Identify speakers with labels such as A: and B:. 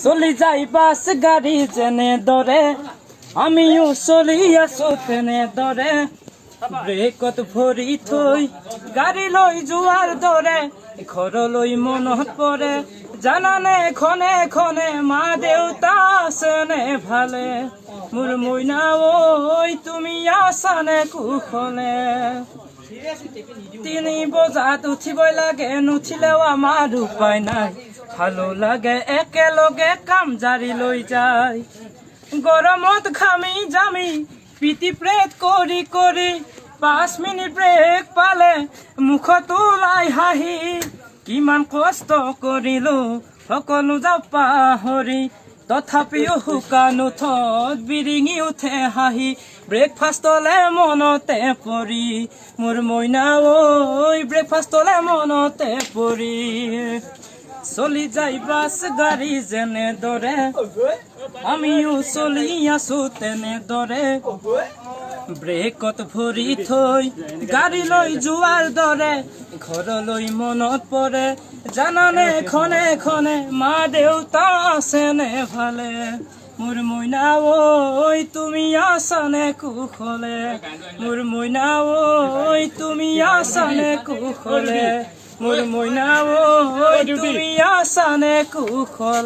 A: চলি যাই বাস গাড়ী যেনে দৰে আমিও চলি আছো তেনে দৰে ব্ৰেকত ভৰি থৈ গাড়ী লৈ যোৱাৰ দৰে ঘৰলৈ মনত পৰে জানানে খনে খনে মা দেউতা আছেনে ভালে মোৰ মইনা ঐ তুমি আছানে কুশলে 3 বজাত উঠিবই লাগে নুঠিলেও আমাৰ উপায় নাই ভালো লাগে একেলগে কাম জাৰি লৈ যায় গৰমত খামি জামি পিটি প্ৰেট কৰি কৰি 5 মিনিট ব্ৰেক পালে মুখত ওলাই হাঁহি কিমান কষ্ট কৰিলো সকলো যাও পাহৰি তথাপিও শুকান উঠত বিৰিঙি উঠে হাঁহি ব্ৰেকফাষ্টলে মনতে পৰি মোৰ মইনা ঐ ব্ৰেকফাষ্টলে মনতে পৰি চলি যাই বাস গাড়ী যেনে দৰে আমিও চলি আছো তেনে দৰে ব্ৰেকত ভৰি থৈ গাড়ী লৈ যোৱাৰ দৰে ঘৰলৈ মনত পৰে জানানে খনে খনে মা দেউতা আছেনে ভালে মোৰ মইনা ঐ তুমি আছানে কুশলে মোৰ মইনা ঐ তুমি আছানে কুশলে মোৰ মইনা ঐ তুমি আছানে কুশলে